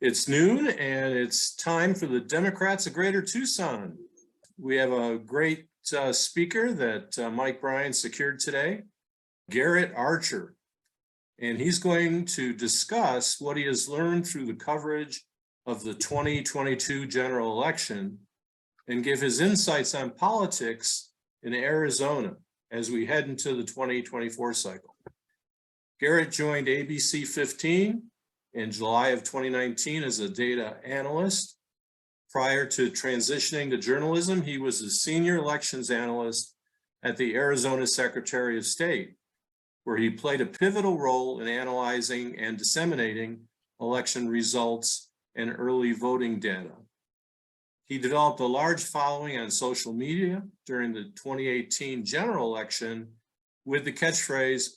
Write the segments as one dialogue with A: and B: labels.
A: It's noon and it's time for the Democrats of Greater Tucson. We have a great speaker that Mike Bryan secured today, Garrett Archer. And he's going to discuss what he has learned through the coverage of the 2022 general election and give his insights on politics in Arizona as we head into the 2024 cycle. Garrett joined ABC 15 in July of 2019 as a data analyst. Prior to transitioning to journalism, he was a senior elections analyst at the Arizona Secretary of State, where he played a pivotal role in analyzing and disseminating election results and early voting data. He developed a large following on social media during the 2018 general election with the catchphrase,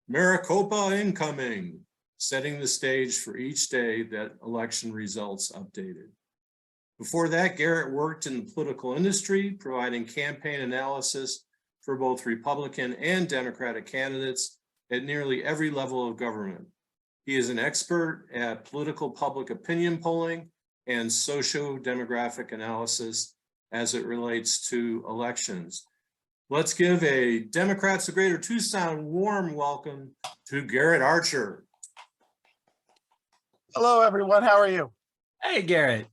A: "Maricopa incoming," setting the stage for each day that election results updated. Before that, Garrett worked in the political industry, providing campaign analysis for both Republican and Democratic candidates at nearly every level of government. He is an expert at political public opinion polling and socio-demographic analysis as it relates to elections. Let's give a Democrats of Greater Tucson warm welcome to Garrett Archer.
B: Hello, everyone. How are you?
C: Hey, Garrett.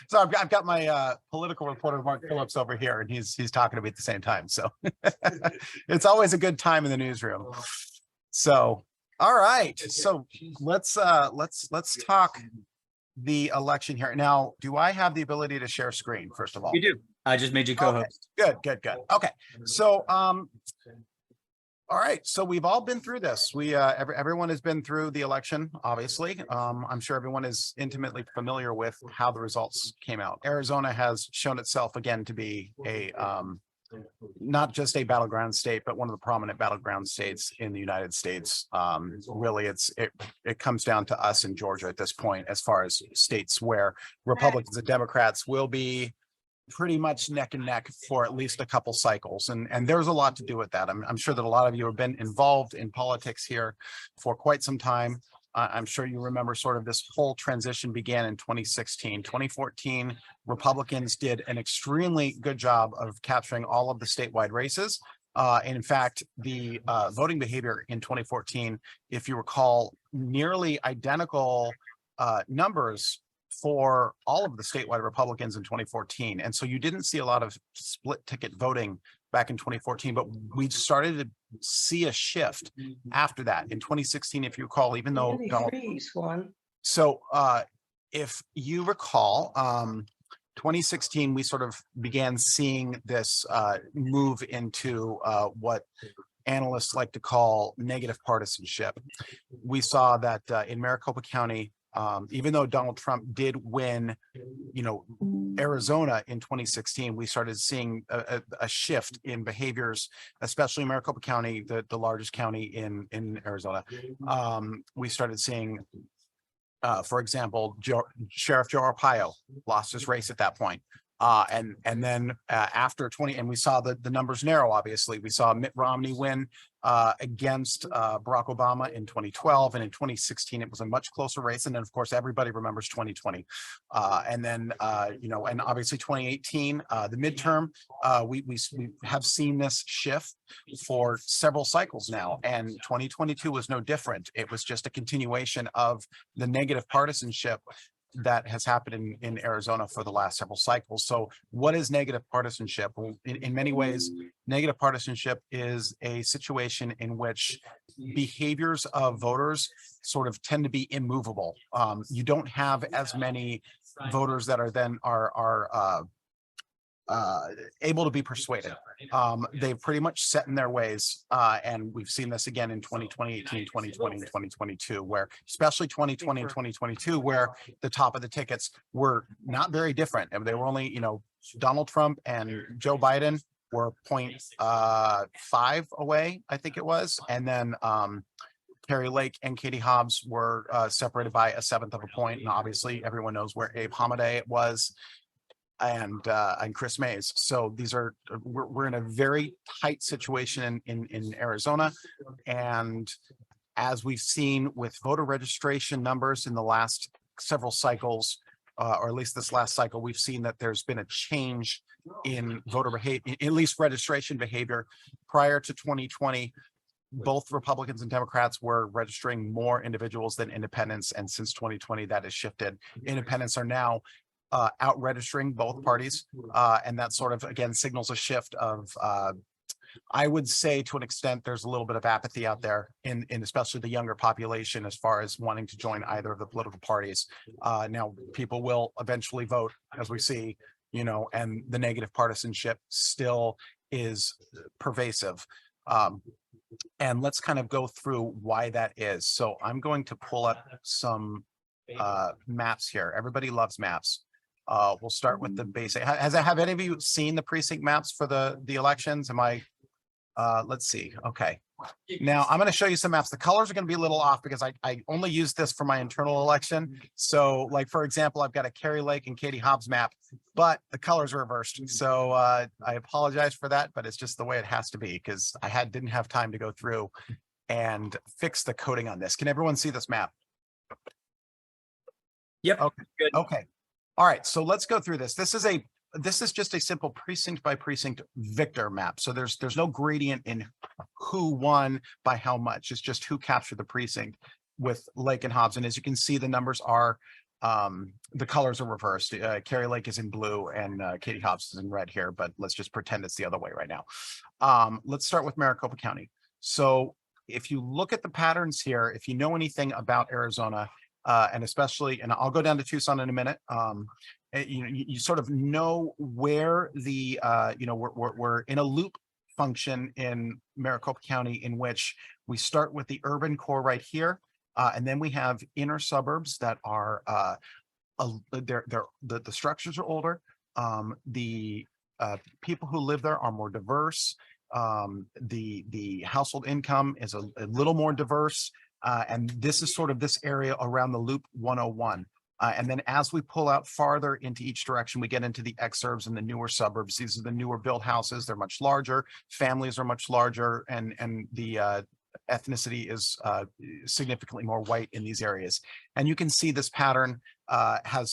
B: So I've got my political reporter, Mark Phillips, over here, and he's talking to me at the same time. So it's always a good time in the newsroom. So, all right. So let's talk the election here. Now, do I have the ability to share screen, first of all?
C: You do. I just made you co-host.
B: Okay. Good. Okay. So, all right, so we've all been through this. Everyone has been through the election, obviously. I'm sure everyone is intimately familiar with how the results came out. Arizona has shown itself again to be a not just a battleground state, but one of the prominent battleground states in the United States. Really, it comes down to us in Georgia at this point, as far as states where Republicans and Democrats will be pretty much neck and neck for at least a couple cycles. And there's a lot to do with that. I'm sure that a lot of you have been involved in politics here for quite some time. I'm sure you remember sort of this whole transition began in 2016. 2014, Republicans did an extremely good job of capturing all of the statewide races. And in fact, the voting behavior in 2014, if you recall, nearly identical numbers for all of the statewide Republicans in 2014. And so you didn't see a lot of split ticket voting back in 2014, but we started to see a shift after that. In 2016, if you recall, even though if you recall, 2016, we sort of began seeing this move into what analysts like to call negative partisanship. We saw that in Maricopa County, even though Donald Trump did win, Arizona in 2016, we started seeing a shift in behaviors, especially in Maricopa County, the largest county in Arizona. We started seeing, for example, Sheriff Joe Arpaio lost his race at that point. And then after 20, and we saw the numbers narrow, obviously. We saw Mitt Romney win against Barack Obama in 2012. And in 2016, it was a much closer race. And then, of course, everybody remembers 2020. And then, and obviously 2018, the midterm, we have seen this shift for several cycles now. And 2022 was no different. It was just a continuation of the negative partisanship that has happened in Arizona for the last several cycles. So what is negative partisanship? Well, in many ways, negative partisanship is a situation in which behaviors of voters sort of tend to be immovable. You don't have as many voters that are then able to be persuaded. They've pretty much set in their ways. And we've seen this again in 2018, 2020, and 2022, where especially 2020 and 2022, where the top of the tickets were not very different. And they were only, Donald Trump and Joe Biden were 0.5 away, I think it was. And then Kari Lake and Katie Hobbs were separated by 1/7 of a point. And obviously everyone knows where Abe Hamadeh was. And Chris Mays. So we're in a very tight situation in Arizona. And as we've seen with voter registration numbers in the last several cycles, or at least this last cycle, we've seen that there's been a change in voter behavior, at least registration behavior. Prior to 2020, both Republicans and Democrats were registering more individuals than independents. And since 2020, that has shifted. Independents are now out registering both parties. And that sort of, again, signals a shift of, I would say to an extent, there's a little bit of apathy out there in especially the younger population as far as wanting to join either of the political parties. Now, people will eventually vote, as we see, you know, and the negative partisanship still is pervasive. And let's kind of go through why that is. So I'm going to pull up some maps here. Everybody loves maps. We'll start with the basic. Have any of you seen the precinct maps for the elections? Am I? Let's see. Okay. Now I'm going to show you some maps. The colors are going to be a little off because I only use this for my internal election. So like, for example, I've got a Kerry Lake and Katie Hobbs map, but the colors are reversed. So I apologize for that, but it's just the way it has to be because I didn't have time to go through and fix the coding on this. Can everyone see this map?
C: Yep.
B: Okay.
C: Good.
B: Okay. All right. So let's go through this. This is just a simple precinct by precinct victor map. So there's no gradient in who won by how much. It's just who captured the precinct with Lake and Hobbs. And as you can see, the numbers are, the colors are reversed. Kerry Lake is in blue and Katie Hobbs is in red here, but let's just pretend it's the other way right now. Let's start with Maricopa County. So if you look at the patterns here, if you know anything about Arizona, and especially, and I'll go down to Tucson in a minute. You sort of know where the, we're in a loop function in Maricopa County in which we start with the urban core right here. And then we have inner suburbs that are, the structures are older. The people who live there are more diverse. The household income is a little more diverse. And this is sort of this area around the loop 101. And then as we pull out farther into each direction, we get into the exurbs and the newer suburbs. These are the newer built houses. They're much larger. Families are much larger, and the ethnicity is significantly more white in these areas. And you can see this pattern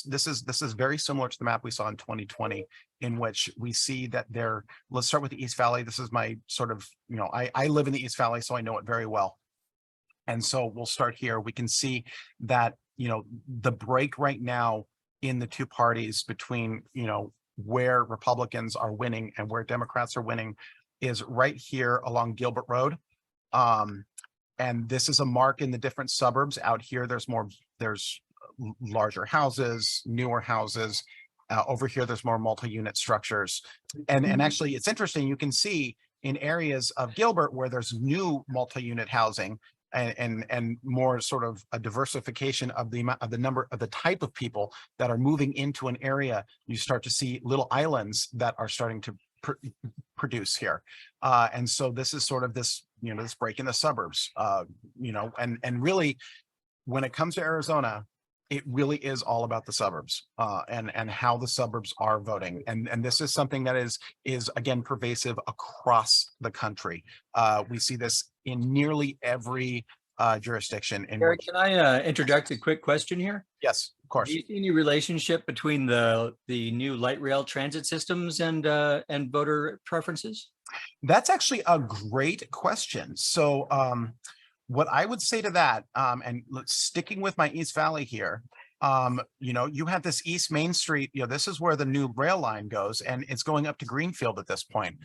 B: this is very similar to the map we saw in 2020, in which we see that let's start with the East Valley. This is my sort of, I live in the East Valley, so I know it very well. And so we'll start here. We can see that, the break right now in the two parties between, where Republicans are winning and where Democrats are winning is right here along Gilbert Road. And this is a mark in the different suburbs. Out here, there's larger houses, newer houses. Over here, there's more multi-unit structures. And actually, it's interesting. You can see in areas of Gilbert where there's new multi-unit housing, and more sort of a diversification of the type of people that are moving into an area, you start to see little islands that are starting to produce here. And so this is sort of this, this break in the suburbs, and really when it comes to Arizona, it really is all about the suburbs and how the suburbs are voting. And this is something that is again pervasive across the country. We see this in nearly every jurisdiction.
C: Eric, can I interject a quick question here?
B: Yes, of course.
C: Do you see any relationship between the new light rail transit systems and voter preferences? That's
B: actually a great question. So what I would say to that, and sticking with my East Valley here, you have this East Main Street, this is where the new rail line goes, and it's going up to Greenfield at this point,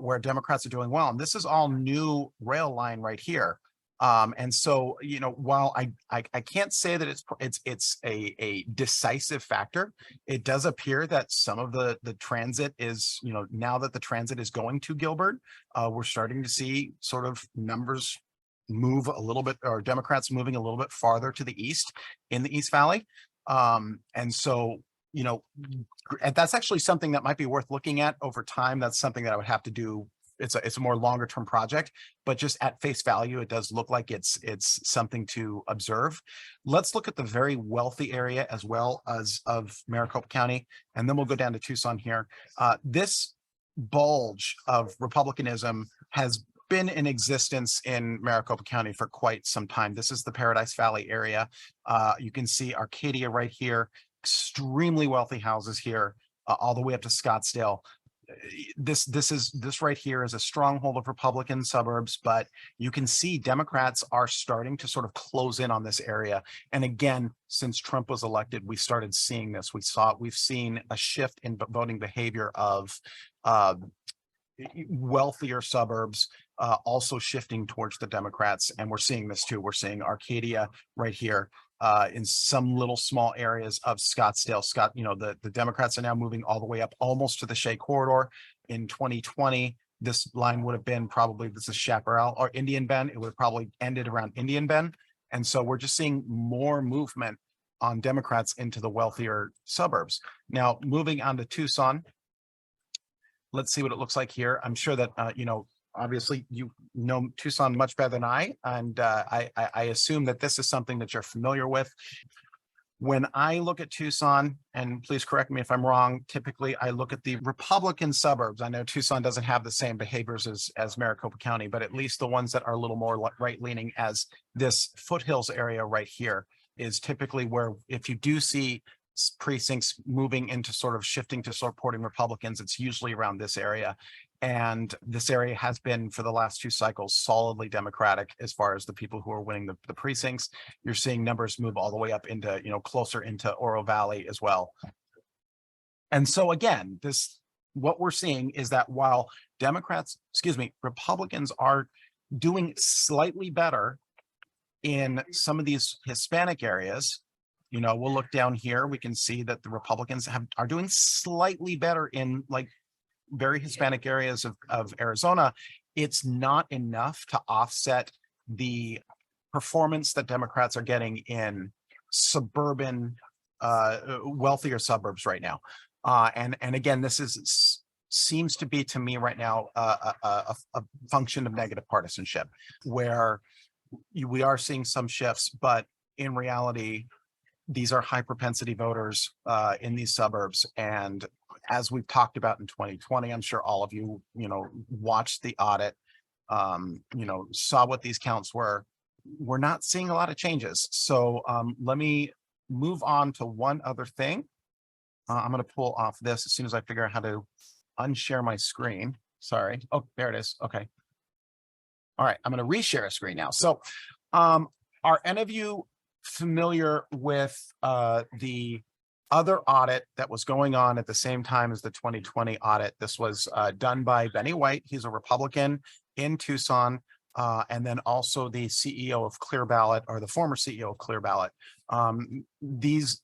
B: where Democrats are doing well. And this is all new rail line right here. And so, while I can't say that it's a decisive factor, it does appear that some of the transit is, now that the transit is going to Gilbert, we're starting to see sort of numbers move a little bit, or Democrats moving a little bit farther to the east in the East Valley. And so, and that's actually something that might be worth looking at over time. That's something that I would have to do. It's a more longer term project, but just at face value, it does look like it's something to observe. Let's look at the very wealthy area as well as of Maricopa County, and then we'll go down to Tucson here. This bulge of Republicanism has been in existence in Maricopa County for quite some time. This is the Paradise Valley area. You can see Arcadia right here, extremely wealthy houses here, all the way up to Scottsdale. This right here is a stronghold of Republican suburbs, but you can see Democrats are starting to sort of close in on this area. And again, since Trump was elected, we started seeing this. We've seen a shift in voting behavior of wealthier suburbs also shifting towards the Democrats. And we're seeing this too. We're seeing Arcadia right here. In some little small areas of Scottsdale. The Democrats are now moving all the way up almost to the Shea corridor. In 2020, this line would have been probably, this is Chaparral or Indian Bend. It would have probably ended around Indian Bend. And so we're just seeing more movement on Democrats into the wealthier suburbs. Now, moving on to Tucson, let's see what it looks like here. I'm sure that, obviously you know Tucson much better than I, and I assume that this is something that you're familiar with. When I look at Tucson, and please correct me if I'm wrong, typically I look at the Republican suburbs. I know Tucson doesn't have the same behaviors as Maricopa County, but at least the ones that are a little more right-leaning, as this foothills area right here is typically where, if you do see precincts moving into sort of shifting to supporting Republicans, it's usually around this area. And this area has been, for the last 2 cycles, solidly Democratic as far as the people who are winning the precincts. You're seeing numbers move all the way up into, closer into Oro Valley as well. And so again, what we're seeing is that while Republicans are doing slightly better in some of these Hispanic areas, we'll look down here, we can see that the Republicans are doing slightly better in like very Hispanic areas of Arizona. It's not enough to offset the performance that Democrats are getting in suburban, wealthier suburbs right now. And again, this seems to be, to me right now, a function of negative partisanship, where we are seeing some shifts, but in reality, these are high propensity voters in these suburbs. And as we've talked about in 2020, I'm sure all of you, watched the audit, saw what these counts were. We're not seeing a lot of changes. So let me move on to one other thing. I'm going to pull off this as soon as I figure out how to unshare my screen. Sorry. Oh, there it is. Okay. All right. I'm going to reshare a screen now. So are any of you familiar with the other audit that was going on at the same time as the 2020 audit? This was done by Benny White. He's a Republican in Tucson, and then also the CEO of Clear Ballot, or the former CEO of Clear Ballot. These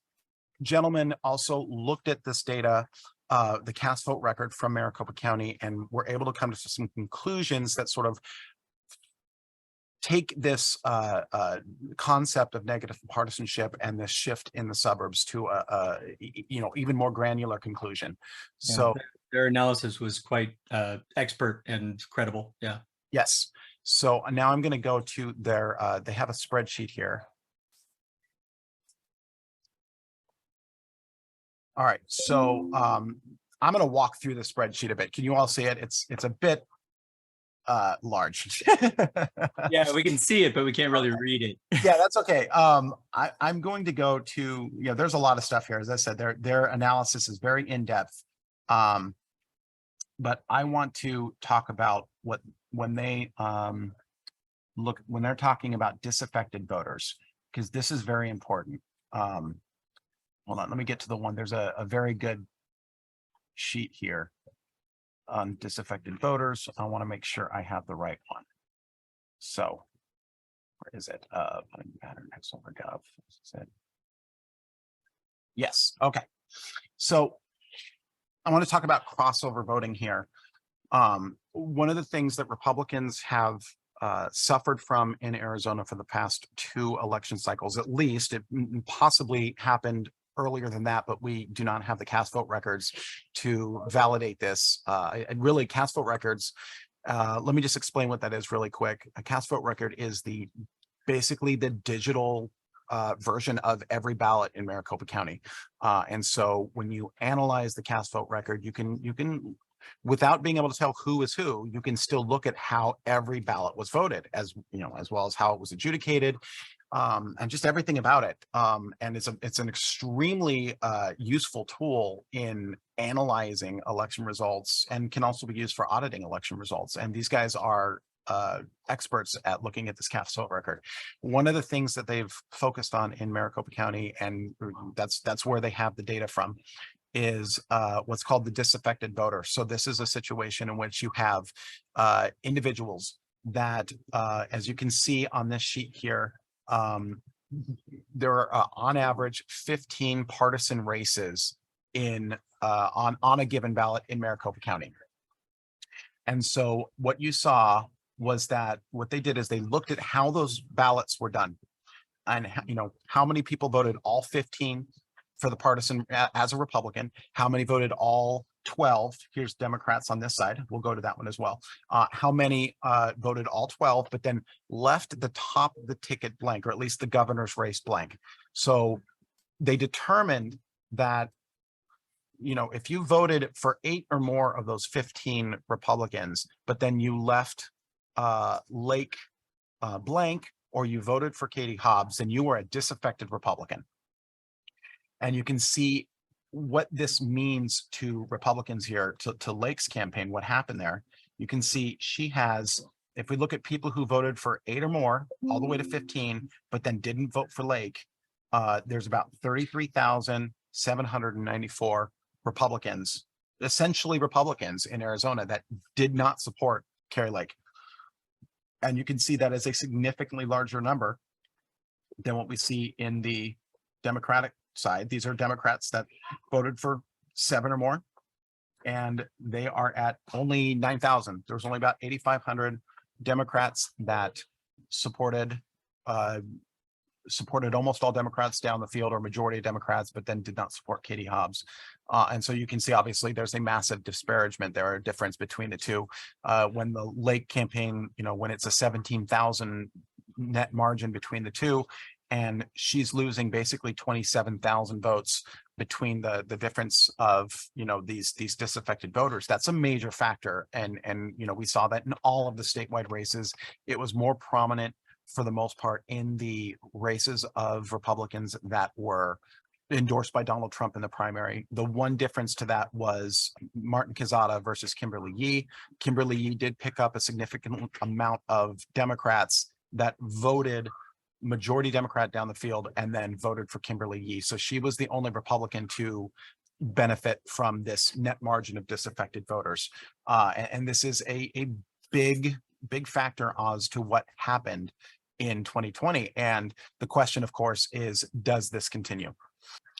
B: gentlemen also looked at this data, the cast vote record from Maricopa County, and were able to come to some conclusions that sort of take this concept of negative partisanship and this shift in the suburbs to a even more granular conclusion.
C: Yeah,
B: so
C: their analysis was quite expert and credible. Yeah.
B: Yes. So now I'm going to go to their, they have a spreadsheet here. All right. So I'm going to walk through the spreadsheet a bit. Can you all see it? It's a bit large.
C: Yeah, we can see it, but we can't really read it.
B: Yeah, that's okay. I'm going to go to, there's a lot of stuff here. As I said, their analysis is very in-depth. But I want to talk about when they're talking about disaffected voters, because this is very important. Hold on, let me get to the one. There's a very good sheet here on disaffected voters. I want to make sure I have the right one. So where is it? Pattern X/Gov. Is it? Yes. Okay. So I want to talk about crossover voting here. One of the things that Republicans have suffered from in Arizona for the past 2 election cycles, at least, it possibly happened earlier than that, but we do not have the cast vote records to validate this. And really, cast vote records, let me just explain what that is really quick. A cast vote record is basically the digital version of every ballot in Maricopa County. And so when you analyze the cast vote record, you can without being able to tell who is who, you can still look at how every ballot was voted, as you know, as well as how it was adjudicated, and just everything about it. And it's an extremely useful tool in analyzing election results, and can also be used for auditing election results. And these guys are experts at looking at this CAF vote record. One of the things that they've focused on in Maricopa County, and that's where they have the data from, is what's called the disaffected voter. So this is a situation in which you have individuals that, as you can see on this sheet here, there are on average 15 partisan races in on a given ballot in Maricopa County. And so what you saw was that what they did is they looked at how those ballots were done, and how many people voted all 15 for the partisan as a Republican, how many voted all 12. Here's Democrats on this side. We'll go to that one as well. How many voted all 12, but then left the top of the ticket blank, or at least the governor's race blank. So they determined that, if you voted for 8 or more of those 15 Republicans, but then you left Lake blank, or you voted for Katie Hobbs, then you were a disaffected Republican. And you can see what this means to Republicans here, to Lake's campaign, what happened there. You can see she has, if we look at people who voted for 8 or more, all the way to 15, but then didn't vote for Lake, there's about 33,794 Republicans, essentially Republicans in Arizona, that did not support Kari Lake. And you can see that as a significantly larger number than what we see in the Democratic side. These are Democrats that voted for 7 or more, and they are at only 9,000. There was only about 8,500 Democrats that supported almost all Democrats down the field, or majority of Democrats, but then did not support Katie Hobbs. And so you can see, obviously, there's a massive disparagement there, a difference between the two. When the Lake campaign, when it's a 17,000 net margin between the two, and she's losing basically 27,000 votes between the difference of, these disaffected voters. That's a major factor. And we saw that in all of the statewide races. It was more prominent for the most part in the races of Republicans that were endorsed by Donald Trump in the primary. The one difference to that was Martin Quezada versus Kimberly Yee. Kimberly Yee did pick up a significant amount of Democrats that voted majority Democrat down the field and then voted for Kimberly Yee. So she was the only Republican to benefit from this net margin of disaffected voters. And this is a big factor as to what happened in 2020. And the question, of course, is, does this continue?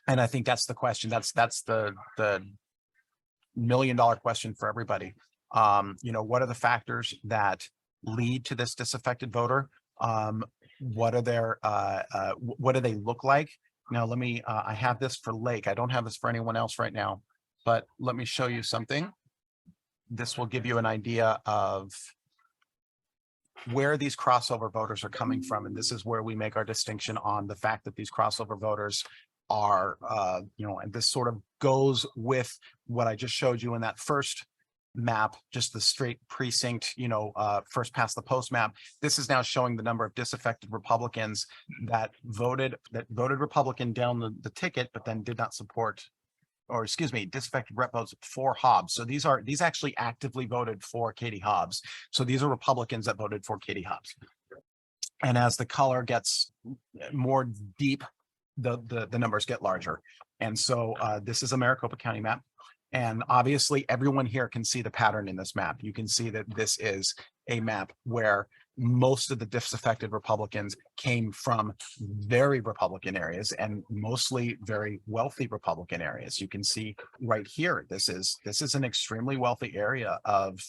B: And I think that's the question. That's the $1 million question for everybody. What are the factors that lead to this disaffected voter? What do they look like? Now, let me, I have this for Lake. I don't have this for anyone else right now, but let me show you something. This will give you an idea of where these crossover voters are coming from. And this is where we make our distinction on the fact that these crossover voters are, and this sort of goes with what I just showed you in that first map, just the straight precinct, first past the post map. This is now showing the number of disaffected Republicans that voted Republican down the ticket, but then did not support, or excuse me, disaffected rep votes for Hobbs. So these actually actively voted for Katie Hobbs. So these are Republicans that voted for Katie Hobbs. And as the color gets more deep, the numbers get larger. And so this is a Maricopa County map. And obviously everyone here can see the pattern in this map. You can see that this is a map where most of the disaffected Republicans came from very Republican areas, and mostly very wealthy Republican areas. You can see right here, this is an extremely wealthy area of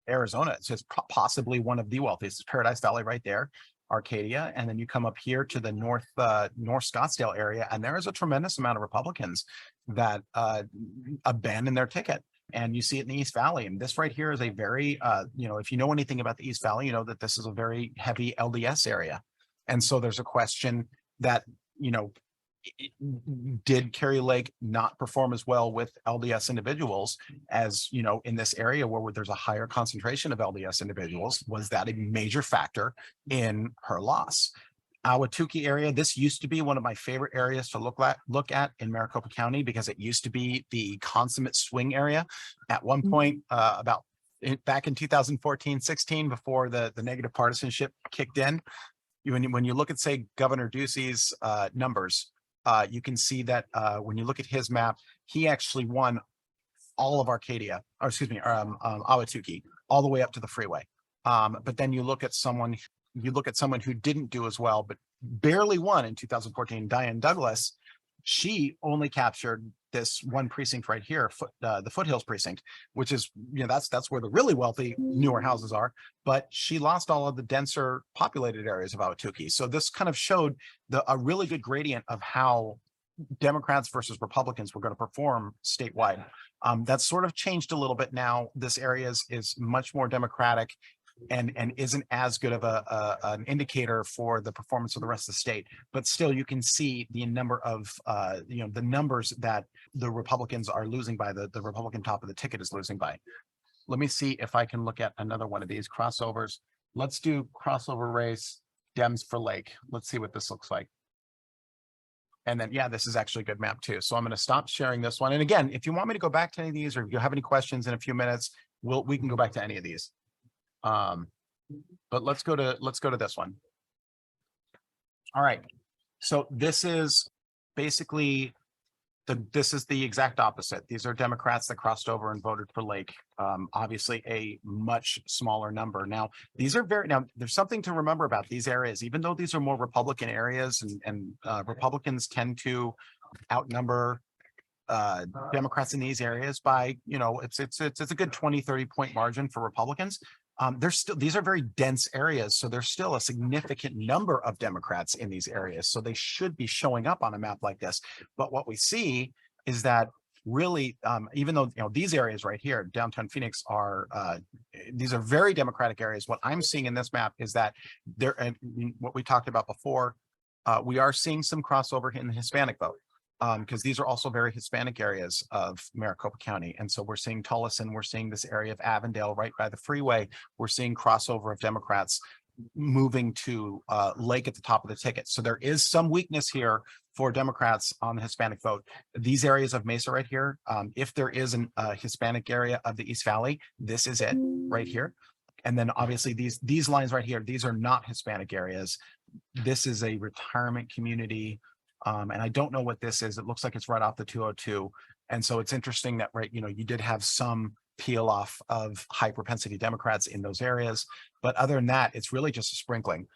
B: Arizona. It's just possibly one of the wealthiest. It's Paradise Valley right there, Arcadia, and then you come up here to the North Scottsdale area, and there is a tremendous amount of Republicans that abandon their ticket. And you see it in the East Valley. And this right here is a very, if you know anything about the East Valley, you know that this is a very heavy LDS area. And so there's a question that, did Carrie Lake not perform as well with LDS individuals as, you know, in this area where there's a higher concentration of LDS individuals? Was that a major factor in her loss? Ahwatukee area, this used to be one of my favorite areas to look at in Maricopa County, because it used to be the consummate swing area. At one point, back in 2014-16, before the negative partisanship kicked in, when you look at, say, Governor Ducey's numbers, you can see that when you look at his map, he actually won all of Arcadia, or excuse me, Ahwatukee, all the way up to the freeway. But then you look at someone who didn't do as well, but barely won in 2014, Diane Douglas. She only captured this one precinct right here, the Foothills precinct, which is, you know, that's where the really wealthy newer houses are. But she lost all of the denser populated areas of Ahwatukee. So this kind of showed a really good gradient of how Democrats versus Republicans were going to perform statewide. That's sort of changed a little bit now. This area is much more Democratic and isn't as good of an indicator for the performance of the rest of the state. But still, you can see the number of, the numbers that the Republicans are losing by, the Republican top of the ticket is losing by. Let me see if I can look at another one of these crossovers. Let's do crossover race, Dems for Lake. Let's see what this looks like. And then, yeah, this is actually a good map too. So I'm going to stop sharing this one. And again, if you want me to go back to any of these, or if you have any questions in a few minutes, we can go back to any of these. But let's go to this one. All right. So this is basically this is the exact opposite. These are Democrats that crossed over and voted for Lake. Obviously a much smaller number. Now, there's something to remember about these areas, even though these are more Republican areas and Republicans tend to outnumber Democrats in these areas by, you know, it's a good 20-30 point margin for Republicans. These are very dense areas, so there's still a significant number of Democrats in these areas, so they should be showing up on a map like this. But what we see is that really, even though, you know, these areas right here, downtown Phoenix, these are very Democratic areas. What I'm seeing in this map is that and what we talked about before, we are seeing some crossover in the Hispanic vote. Because these are also very Hispanic areas of Maricopa County. And so we're seeing Tullison, we're seeing this area of Avondale right by the freeway. We're seeing crossover of Democrats moving to Lake at the top of the ticket. So there is some weakness here for Democrats on the Hispanic vote. These areas of Mesa right here, if there is a Hispanic area of the East Valley, this is it right here. And then obviously these lines right here, these are not Hispanic areas. This is a retirement community. And I don't know what this is. It looks like it's right off the 202. And so it's interesting that, right, you know, you did have some peel off of high propensity Democrats in those areas. But other than that, it's really just a sprinkling.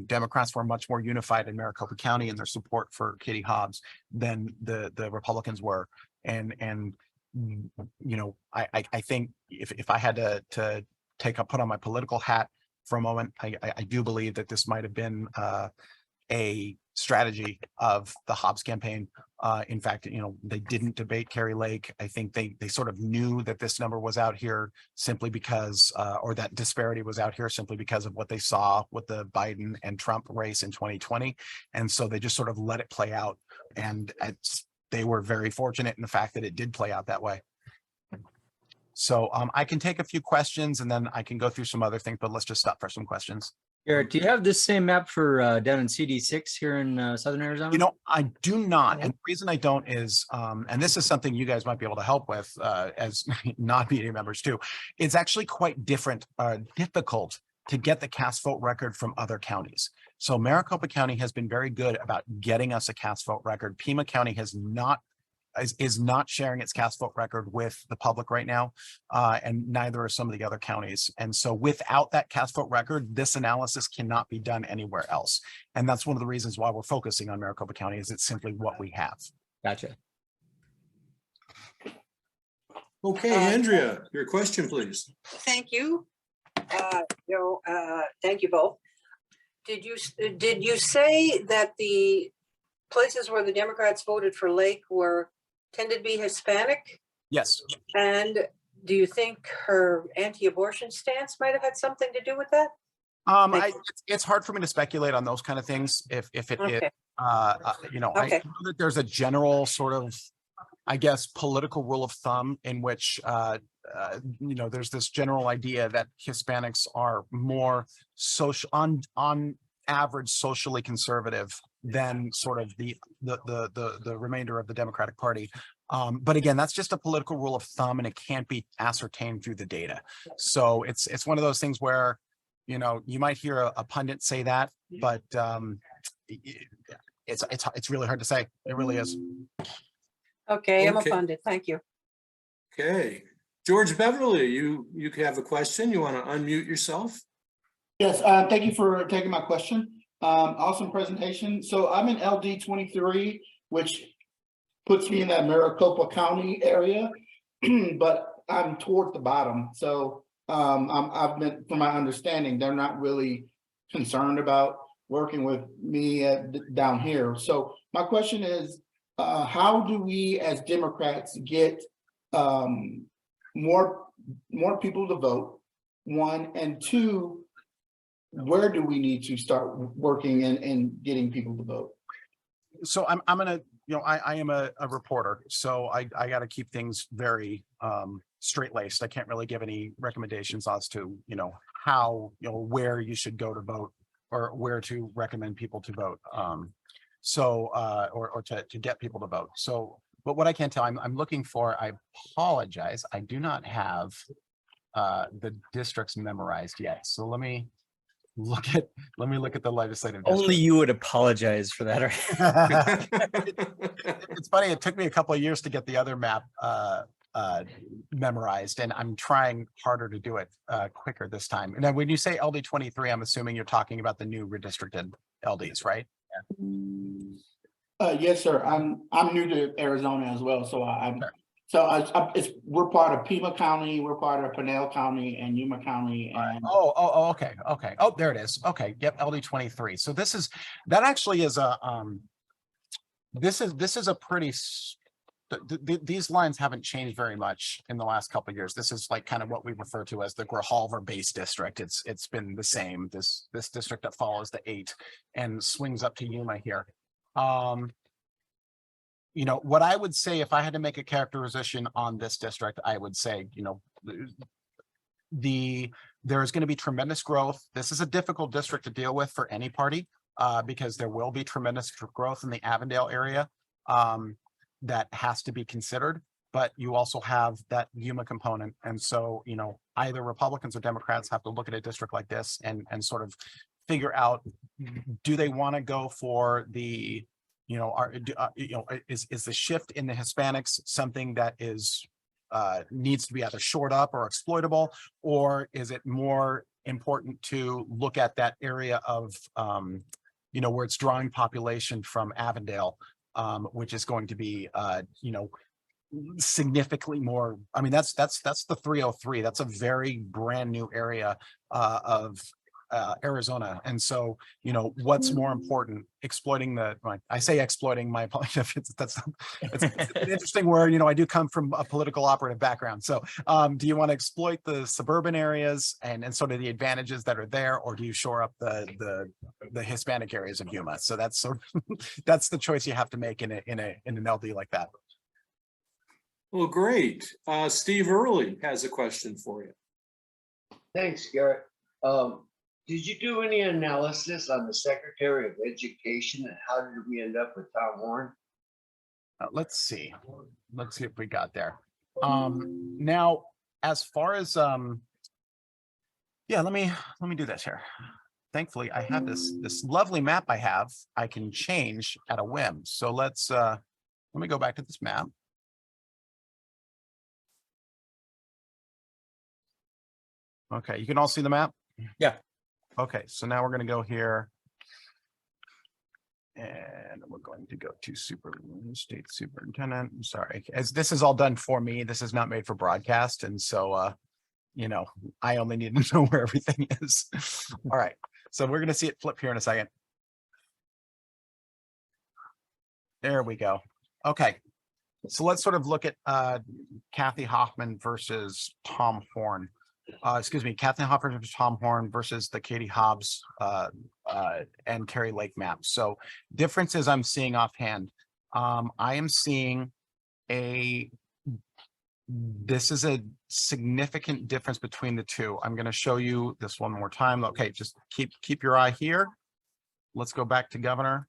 B: Democrats were much more unified in Maricopa County in their support for Katie Hobbs than the Republicans were. And you know, I think if I had to put on my political hat for a moment, I do believe that this might have been a strategy of the Hobbs campaign. In fact, you know, they didn't debate Carrie Lake. I think they sort of knew that this number was out here simply because, or that disparity was out here simply because of what they saw with the Biden and Trump race in 2020. And so they just sort of let it play out. And they were very fortunate in the fact that it did play out that way. So I can take a few questions and then I can go through some other things, but let's just stop for some questions.
C: Garrett, do you have this same map for down in CD6 here in Southern Arizona?
B: You know, I do not. And the reason I don't is, and this is something you guys might be able to help with as non-media members too. It's actually quite difficult to get the cast vote record from other counties. So Maricopa County has been very good about getting us a cast vote record. Pima County is not sharing its cast vote record with the public right now, and neither are some of the other counties. And so without that cast vote record, this analysis cannot be done anywhere else. And that's one of the reasons why we're focusing on Maricopa County, is it's simply what we have.
C: Gotcha.
A: Okay, Andrea, your question, please.
D: Thank you. Thank you both. Did you say that the places where the Democrats voted for Lake tended to be Hispanic?
B: Yes.
D: And do you think her anti-abortion stance might have had something to do with that?
B: It's hard for me to speculate on those kind of things if it is,
D: Okay.
B: you know, I
D: Okay.
B: know that there's a general sort of, I guess, political rule of thumb in which, you know, there's this general idea that Hispanics are more social on average socially conservative than sort of the remainder of the Democratic Party. But again, that's just a political rule of thumb and it can't be ascertained through the data. So it's one of those things where, you know, you might hear a pundit say that, but it's really hard to say. It really is.
D: Okay, I'm a
A: Okay.
D: pundit. Thank you.
A: Okay. George Beverly, you have a question. You want to unmute yourself?
E: Yes, thank you for taking my question. Awesome presentation. So I'm in LD 23, which puts me in that Maricopa County area, but I'm towards the bottom. So I've been, from my understanding, they're not really concerned about working with me down here. So my question is, how do we as Democrats get more people to vote? One, and two, where do we need to start working and getting people to vote?
B: So I'm gonna, you know, I am a reporter, so I got to keep things very straight laced. I can't really give any recommendations as to, you know, how, you know, where you should go to vote or where to recommend people to vote. Or to get people to vote. So, but what I can tell, I'm looking for, I apologize, I do not have the districts memorized yet. So let me look at the legislative district.
C: Only you would apologize for that.
B: It's funny, it took me a couple of years to get the other map memorized, and I'm trying harder to do it quicker this time. And then when you say LD 23, I'm assuming you're talking about the new redistricted LDs, right?
E: Yes, sir. I'm new to Arizona as well, so we're part of Pima County, we're part of Pinal County and Yuma County. And
B: Okay. Oh, there it is. Okay, yep, LD 23. So that actually is a this is a pretty. These lines haven't changed very much in the last couple of years. This is like kind of what we refer to as the Grijalva base district. It's been the same. This district that follows the 8 and swings up to Yuma here. You know, what I would say if I had to make a characterization on this district, I would say, you know, there's going to be tremendous growth. This is a difficult district to deal with for any party because there will be tremendous growth in the Avondale area. That has to be considered, but you also have that Yuma component. And so, you know, either Republicans or Democrats have to look at a district like this and sort of figure out, do they want to go for the, you know, is the shift in the Hispanics something that is needs to be either shored up or exploitable, or is it more important to look at that area of, you know, where it's drawing population from Avondale, which is going to be, you know, significantly more. I mean, that's the 303. That's a very brand new area of Arizona. And so, you know, what's more important, exploiting I say exploiting, my apologies. It's an interesting word. You know, I do come from a political operative background. So do you want to exploit the suburban areas and sort of the advantages that are there, or do you shore up the Hispanic areas of Yuma? So that's sort of, that's the choice you have to make in an LD like that.
A: Well, great. Steve Early has a question for you.
F: Thanks, Garrett. Did you do any analysis on the Secretary of Education and how did we end up with Tom Warren?
B: Let's see if we got there. Now, as far as yeah, let me do this here. Thankfully, I have this lovely map I can change at a whim. So let me go back to this map. Okay, you can all see the map?
C: Yeah.
B: Okay, so now we're going to go here. And we're going to go to state superintendent. I'm sorry, as this is all done for me. This is not made for broadcast. And so, you know, I only need to know where everything is. All right, so we're going to see it flip here in a second. There we go. Okay, so let's sort of look at Kathy Hoffman versus Tom Horn. excuse me, Kathleen Hopper versus Tom Horn versus the Katie Hobbs and Kerry Lake map. So differences I'm seeing offhand. I am seeing this is a significant difference between the two. I'm going to show you this one more time. Okay, just keep your eye here. Let's go back to governor.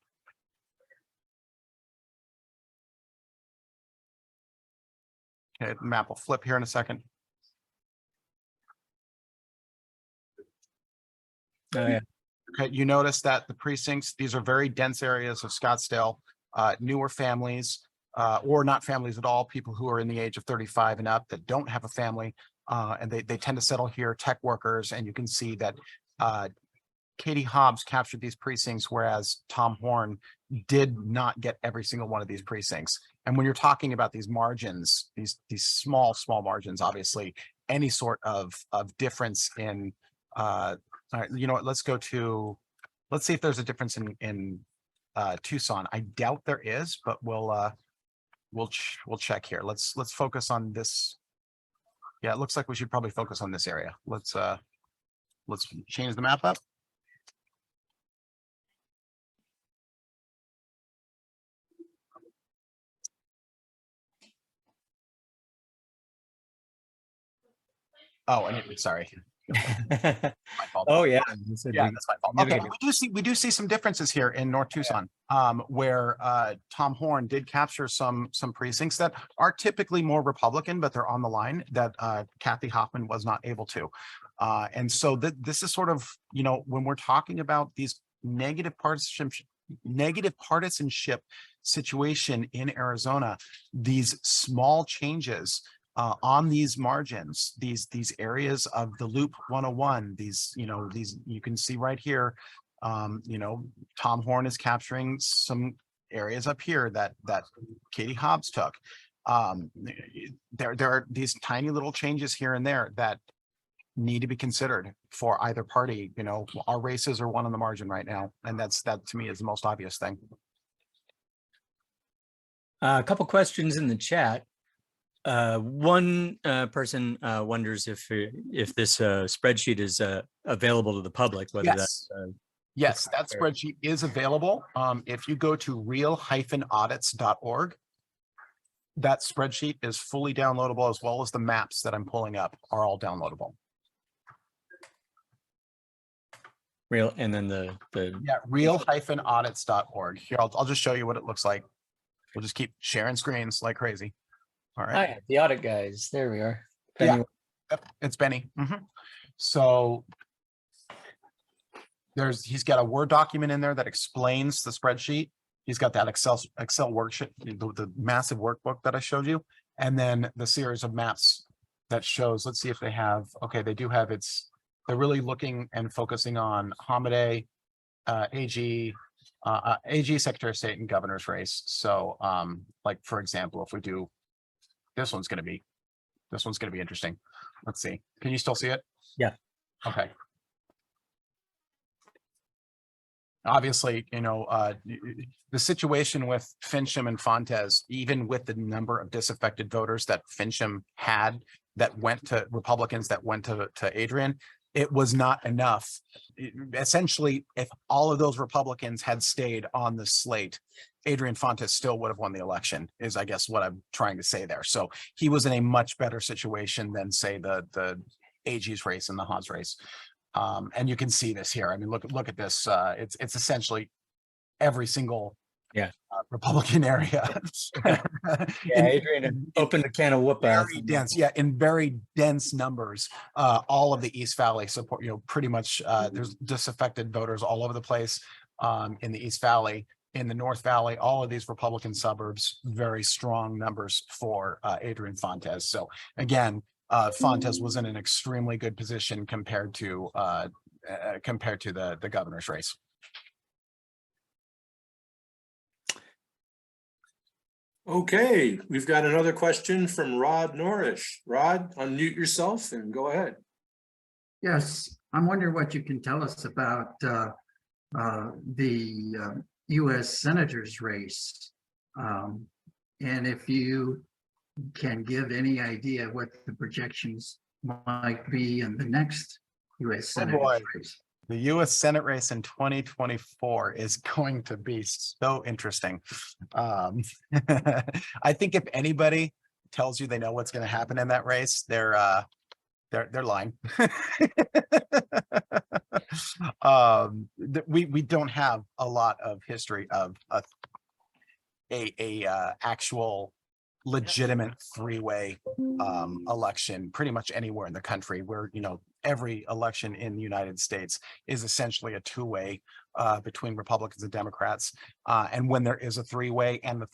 B: Okay, the map will flip here in a second.
C: Oh, yeah.
B: Okay, you notice that the precincts, these are very dense areas of Scottsdale, newer families, or not families at all, people who are in the age of 35 and up that don't have a family, and they tend to settle here, tech workers, and you can see that Katie Hobbs captured these precincts, whereas Tom Horn did not get every single one of these precincts. And when you're talking about these margins, these small margins, obviously, any sort of difference in all right, you know what, let's see if there's a difference in Tucson. I doubt there is, but we'll check here. Let's focus on this. Yeah, it looks like we should probably focus on this area. Let's change the map up. Oh, sorry. My fault.
C: Oh, yeah.
B: Yeah, that's my fault. Okay, we do see some differences here in North Tucson, where Tom Horn did capture some precincts that are typically more Republican, but they're on the line that Kathy Hoffman was not able to. And so this is sort of, you know, when we're talking about these negative partisanship situation in Arizona, these small changes on these margins, these areas of the Loop 101, these you can see right here, you know, Tom Horn is capturing some areas up here that Katie Hobbs took. There are these tiny little changes here and there that need to be considered for either party. You know, our races are one on the margin right now, and that to me is the most obvious thing.
C: A couple questions in the chat. One person wonders if this spreadsheet is available to the public, whether that's
B: yes, that spreadsheet is available. If you go to real-audits.org, that spreadsheet is fully downloadable, as well as the maps that I'm pulling up are all downloadable.
C: Real, and then the
B: real-audits.org. Here, I'll just show you what it looks like. We'll just keep sharing screens like crazy. All right.
C: Hi, the audit guys. There we are.
B: Yeah, it's Benny. So he's got a Word document in there that explains the spreadsheet. He's got that Excel worksheet, the massive workbook that I showed you, and then the series of maps that shows. Let's see if they have. Okay, they do have. They're really looking and focusing on Hamadeh, AG, Secretary of State, and governor's race. So, like for example, if we do. This one's going to be interesting. Let's see. Can you still see it?
C: Yeah.
B: Okay. Obviously, you know, the situation with Fincham and Fontes, even with the number of disaffected voters that Fincham had that went to Republicans that went to Adrian, it was not enough. Essentially, if all of those Republicans had stayed on the slate, Adrian Fontes still would have won the election, is I guess what I'm trying to say there. So he was in a much better situation than, say, the AG's race and the Haas race. And you can see this here. I mean, look at this. It's essentially every single Republican area.
C: Adrian opened a can of whoop ass.
B: Very dense, in very dense numbers. All of the East Valley support, you know, pretty much there's disaffected voters all over the place in the East Valley. In the North Valley, all of these Republican suburbs, very strong numbers for Adrian Fontes. So again, Fontes was in an extremely good position compared to the governor's race.
A: Okay, we've got another question from Rod Norrish. Rod, unmute yourself and go ahead.
G: Yes, I'm wondering what you can tell us about the U.S. Senator's race. And if you can give any idea what the projections might be in the next US Senate
B: boy.
G: race.
B: The US Senate race in 2024 is going to be so interesting. I think if anybody tells you they know what's going to happen in that race, they're lying. We don't have a lot of history of a actual legitimate three-way election pretty much anywhere in the country, where every election in the United States is essentially a two-way between Republicans and Democrats. And when there is a three-way and the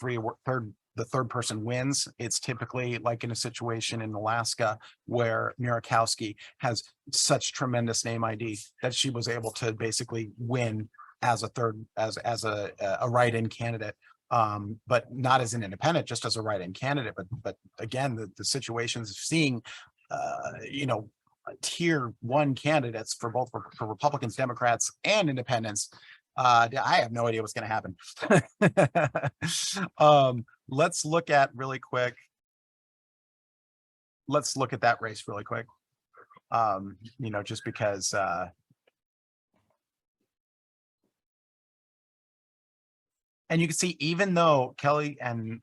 B: third person wins, it's typically like in a situation in Alaska where Murakowski has such tremendous name ID that she was able to basically win as a write-in candidate. But not as an independent, just as a write-in candidate. But again, the situations of seeing, tier one candidates for both for Republicans, Democrats, and independents. I have no idea what's going to happen. Let's look at really quick. Let's look at that race really quick. Just because. And you can see, even though Kelly and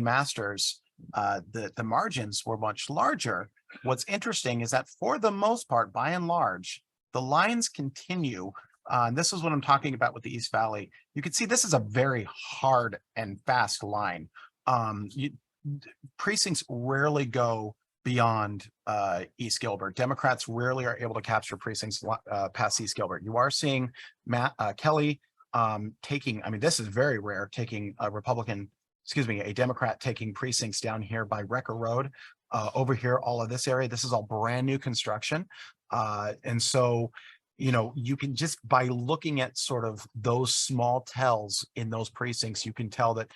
B: Masters, the margins were much larger, what's interesting is that for the most part, by and large, the lines continue. And this is what I'm talking about with the East Valley. You can see this is a very hard and fast line. Precincts rarely go beyond East Gilbert. Democrats rarely are able to capture precincts past East Gilbert. You are seeing Kelly taking, this is very rare, taking a Democrat taking precincts down here by Wrecker Road, over here, all of this area. This is all brand new construction. And so, you can just, by looking at sort of those small tells in those precincts, you can tell that,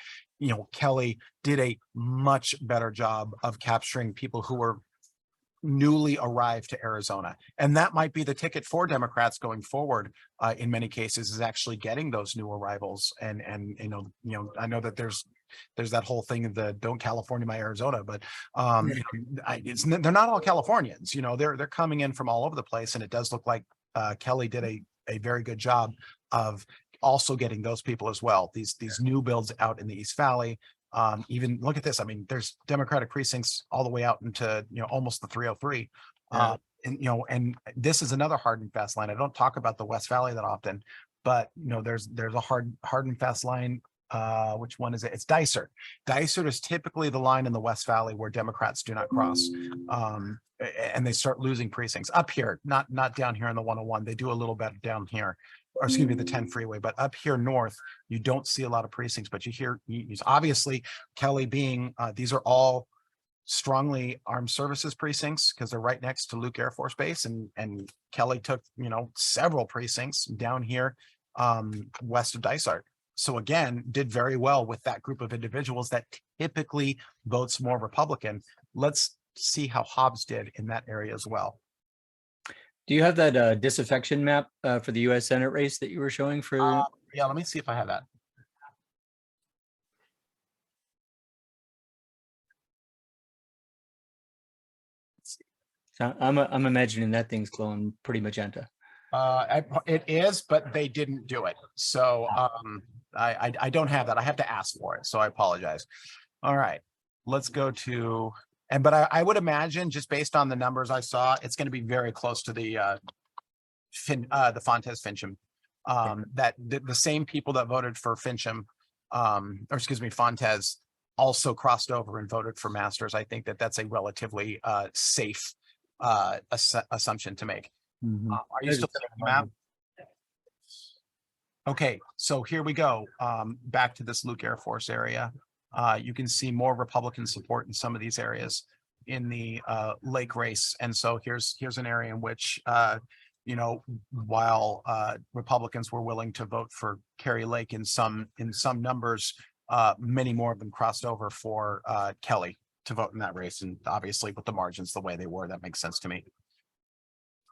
B: Kelly did a much better job of capturing people who were newly arrived to Arizona. And that might be the ticket for Democrats going forward, in many cases, is actually getting those new arrivals. And I know that there's that whole thing of the don't California my Arizona, but they're not all Californians. They're coming in from all over the place. And it does look like Kelly did a very good job of also getting those people as well. These new builds out in the East Valley. Even look at this. There's Democratic precincts all the way out into almost the 303.
C: Yeah.
B: And this is another hard and fast line. I don't talk about the West Valley that often, but there's a hard and fast line. Which one is it? It's Dysart. Dysart is typically the line in the West Valley where Democrats do not cross. And they start losing precincts up here, not down here in the 101. They do a little better down here, or excuse me, the 10 freeway, but up here north, you don't see a lot of precincts, but you obviously Kelly being, these are all strongly armed services precincts because they're right next to Luke Air Force Base. And Kelly took, several precincts down here, west of Dysart. So again, did very well with that group of individuals that typically votes more Republican. Let's see how Hobbs did in that area as well.
C: Do you have that disaffection map for the U.S. Senate race that you were showing for?
B: Yeah, let me see if I have that.
C: So I'm imagining that thing's glowing pretty magenta.
B: It is, but they didn't do it. So I don't have that. I have to ask for it. So I apologize. All right, let's go to, but I would imagine, just based on the numbers I saw, it's going to be very close to the Fontes Fincham. That the same people that voted for Fincham, or excuse me, Fontes, also crossed over and voted for Masters. I think that's a relatively safe assumption to make.
C: Mm-hmm.
B: Are you still seeing the map? Okay, so here we go. Back to this Luke Air Force area. You can see more Republican support in some of these areas in the Lake race. And so here's an area in which, while Republicans were willing to vote for Kerry Lake in some numbers, many more of them crossed over for Kelly to vote in that race. And obviously with the margins the way they were, that makes sense to me.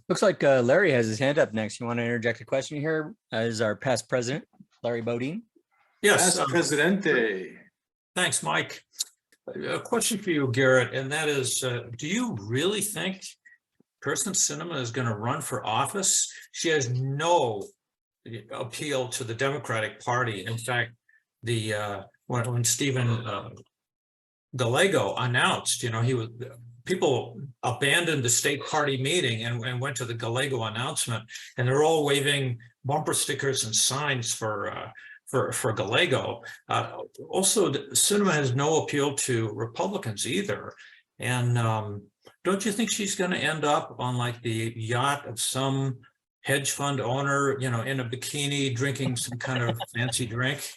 C: Looks like Larry has his hand up next. You want to interject a question here as our past president, Larry Bodine?
H: Yes,
A: Presidente.
H: thanks, Mike. A question for you, Garrett, and that is, do you really think Kirsten Sinema is going to run for office? She has no appeal to the Democratic Party. In fact, when Stephen Gallego announced, people abandoned the state party meeting and went to the Gallego announcement, and they're all waving bumper stickers and signs for Gallego. Also, Sinema has no appeal to Republicans either. And don't you think she's going to end up on like the yacht of some hedge fund owner, in a bikini, drinking some kind of fancy drink?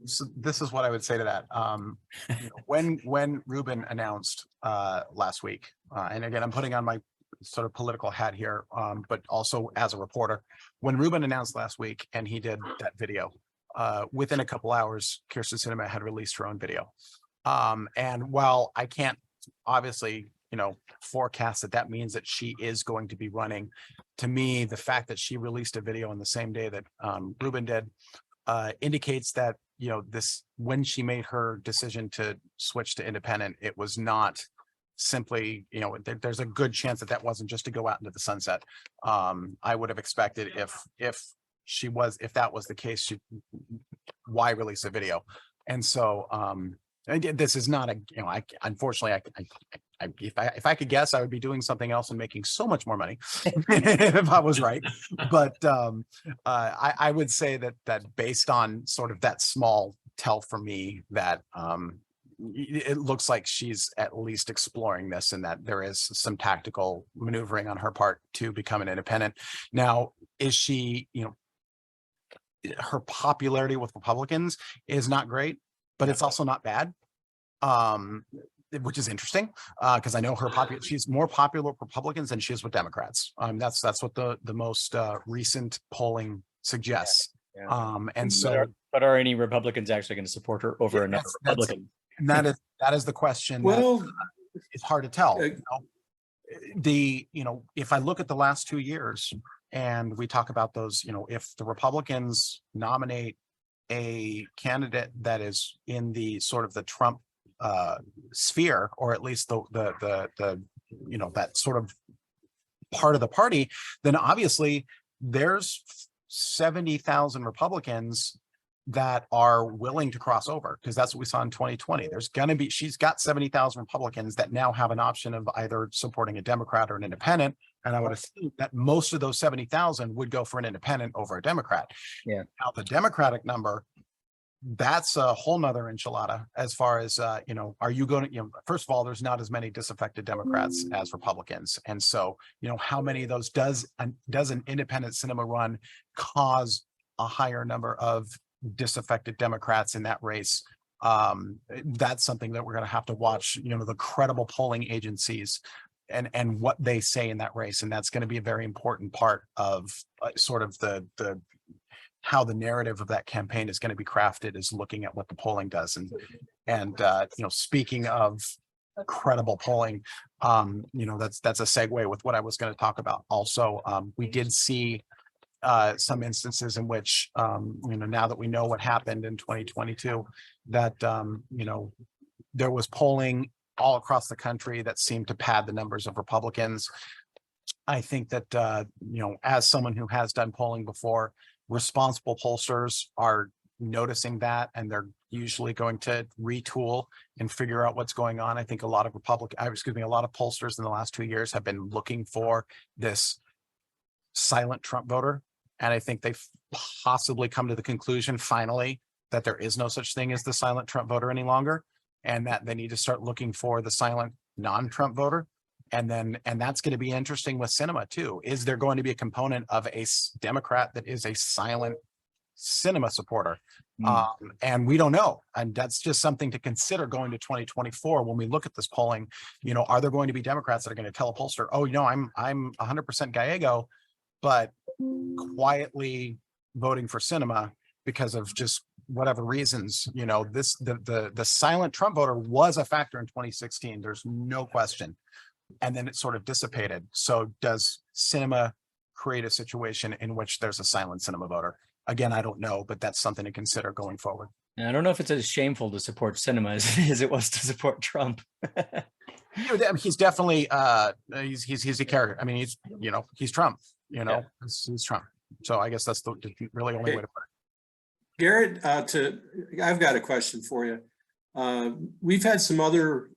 B: So this is what I would say to that. When Ruben announced last week, and again, I'm putting on my sort of political hat here, but also as a reporter, when Ruben announced last week and he did that video, within a couple hours, Kirsten Sinema had released her own video. And while I can't obviously, forecast that means that she is going to be running, to me, the fact that she released a video on the same day that Ruben did indicates that, when she made her decision to switch to independent, it was not simply, there's a good chance that that wasn't just to go out into the sunset. I would have expected if that was the case, why release a video? And so this is not unfortunately, if I could guess, I would be doing something else and making so much more money if I was right. But I would say that based on sort of that small tell for me, that it looks like she's at least exploring this, and that there is some tactical maneuvering on her part to become an independent. Now, is she, her popularity with Republicans is not great, but it's also not bad. Which is interesting, because I know she's more popular with Republicans than she is with Democrats. That's what the most recent polling suggests.
C: Yeah.
B: And so,
C: but are any Republicans actually going to support her over another Republican?
B: That is the question.
A: Well,
B: it's hard to tell. If I look at the last 2 years and we talk about those, if the Republicans nominate a candidate that is in the sort of the Trump sphere, or at least the that sort of part of the party, then obviously there's 70,000 Republicans that are willing to cross over, because that's what we saw in 2020. She's got 70,000 Republicans that now have an option of either supporting a Democrat or an independent. And I would assume that most of those 70,000 would go for an independent over a Democrat.
C: Yeah.
B: Now the Democratic number, that's a whole nother enchilada as far as, are you going to, first of all, there's not as many disaffected Democrats as Republicans. And so, how many of those does an independent Sinema run cause a higher number of disaffected Democrats in that race? That's something that we're going to have to watch, the credible polling agencies and what they say in that race. And that's going to be a very important part of sort of the how the narrative of that campaign is going to be crafted, is looking at what the polling does. And speaking of credible polling, that's a segue with what I was going to talk about. Also, we did see some instances in which, now that we know what happened in 2022, that, there was polling all across the country that seemed to pad the numbers of Republicans. I think that, as someone who has done polling before, responsible pollsters are noticing that, and they're usually going to retool and figure out what's going on. I think a lot of pollsters in the last 2 years have been looking for this silent Trump voter. And I think they've possibly come to the conclusion finally that there is no such thing as the silent Trump voter any longer, and that they need to start looking for the silent non-Trump voter. And that's going to be interesting with Sinema too. Is there going to be a component of a Democrat that is a silent Sinema supporter? And we don't know. And that's just something to consider going to 2024. When we look at this polling, are there going to be Democrats that are going to tell a pollster, oh, I'm 100% Gallego, but quietly voting for Sinema because of just whatever reasons? The silent Trump voter was a factor in 2016. There's no question. And then it sort of dissipated. So does Sinema create a situation in which there's a silent Sinema voter? Again, I don't know, but that's something to consider going forward.
C: And I don't know if it's as shameful to support cinema as it was to support Trump.
B: He's definitely he's a character. I mean, he's Trump, he's Trump. So I guess that's the really only way to put it.
A: Garrett, I've got a question for you. We've had some other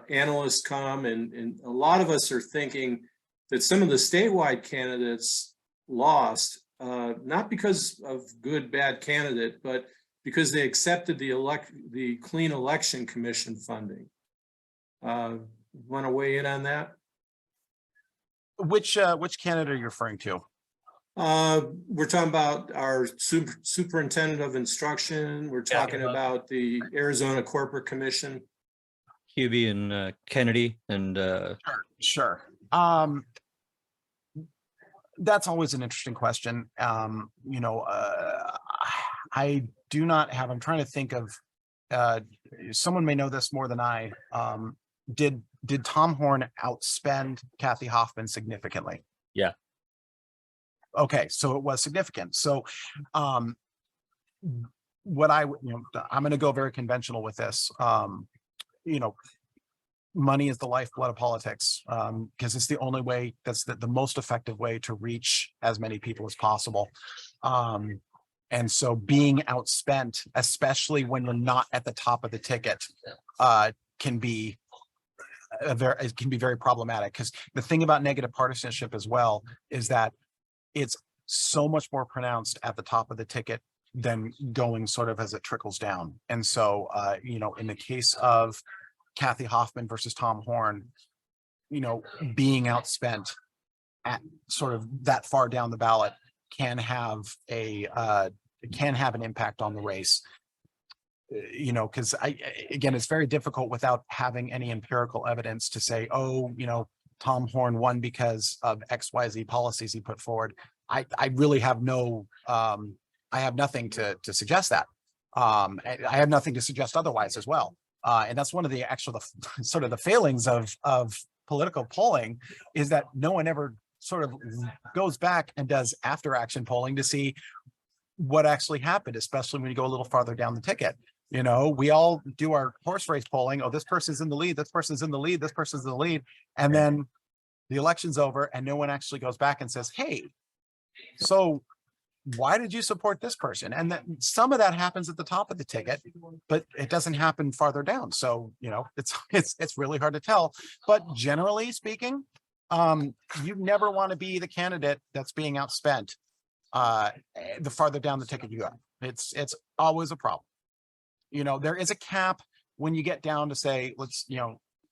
A: analysts come, and a lot of us are thinking that some of the statewide candidates lost, not because of good, bad candidate, but because they accepted the Clean Election Commission funding. Want to weigh in on that?
B: Which candidate are you referring to?
A: We're talking about our superintendent of instruction. We're talking about the Arizona Corporate Commission.
C: Hubie and Kennedy and
B: Sure. That's always an interesting question. I do not have, I'm trying to think of, someone may know this more than I. Did Tom Horn outspend Kathy Hoffman significantly?
C: Yeah.
B: Okay, so it was significant. So what I'm going to go very conventional with this. Money is the lifeblood of politics, because it's the only way, that's the most effective way to reach as many people as possible. And so being outspent, especially when you're not at the top of the ticket, can be very problematic. Because the thing about negative partisanship as well is that it's so much more pronounced at the top of the ticket than going sort of as it trickles down. And so, in the case of Kathy Hoffman versus Tom Horn, being outspent at sort of that far down the ballot can have an impact on the race. Because again, it's very difficult without having any empirical evidence to say, Tom Horn won because of XYZ policies he put forward. I really have I have nothing to suggest that. I have nothing to suggest otherwise as well. And that's one of the sort of the failings of political polling, is that no one ever sort of goes back and does after action polling to see what actually happened, especially when you go a little farther down the ticket. We all do our horse race polling. Oh, this person's in the lead, this person's in the lead, this person's in the lead. And then the election's over and no one actually goes back and says, hey, so why did you support this person? And that some of that happens at the top of the ticket, but it doesn't happen farther down. So, it's really hard to tell. But generally speaking, you never want to be the candidate that's being outspent the farther down the ticket you go. It's always a problem. There is a cap when you get down to say,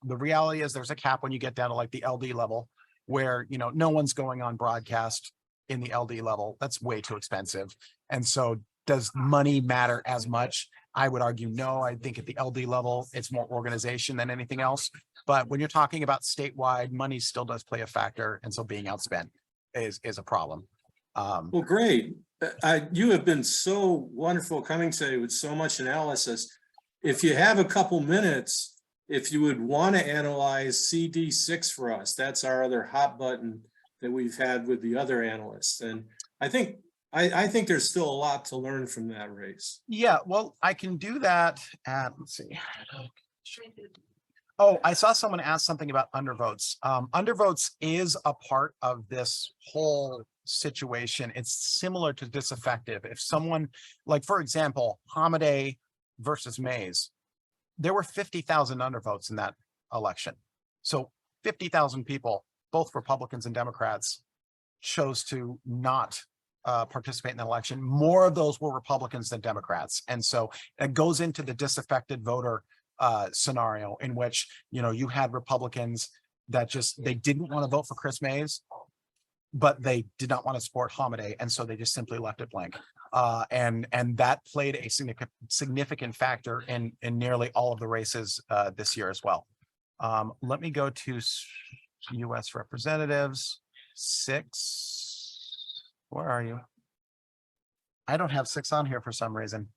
B: the reality is there's a cap when you get down to like the LD level where, no one's going on broadcast in the LD level. That's way too expensive. And so does money matter as much? I would argue no. I think at the LD level, it's more organization than anything else. But when you're talking about statewide, money still does play a factor. And so being outspent is a problem.
A: Well, great. You have been so wonderful coming today with so much analysis. If you have a couple minutes, if you would want to analyze CD6 for us, that's our other hot button that we've had with the other analysts. And I think there's still a lot to learn from that race.
B: Yeah, well, I can do that at, let's see. Oh, I saw someone ask something about undervotes. Undervotes is a part of this whole situation. It's similar to disaffective. If someone, like for example, Hamadeh versus Mays, there were 50,000 undervotes in that election. So 50,000 people, both Republicans and Democrats, chose to not participate in the election. More of those were Republicans than Democrats. And so it goes into the disaffected voter scenario in which, you had Republicans that they didn't want to vote for Chris Mays, but they did not want to support Hamadeh. And so they just simply left it blank. And that played a significant factor in nearly all of the races this year as well. Let me go to U.S. representatives. 6. Where are you? I don't have 6 on here for some reason.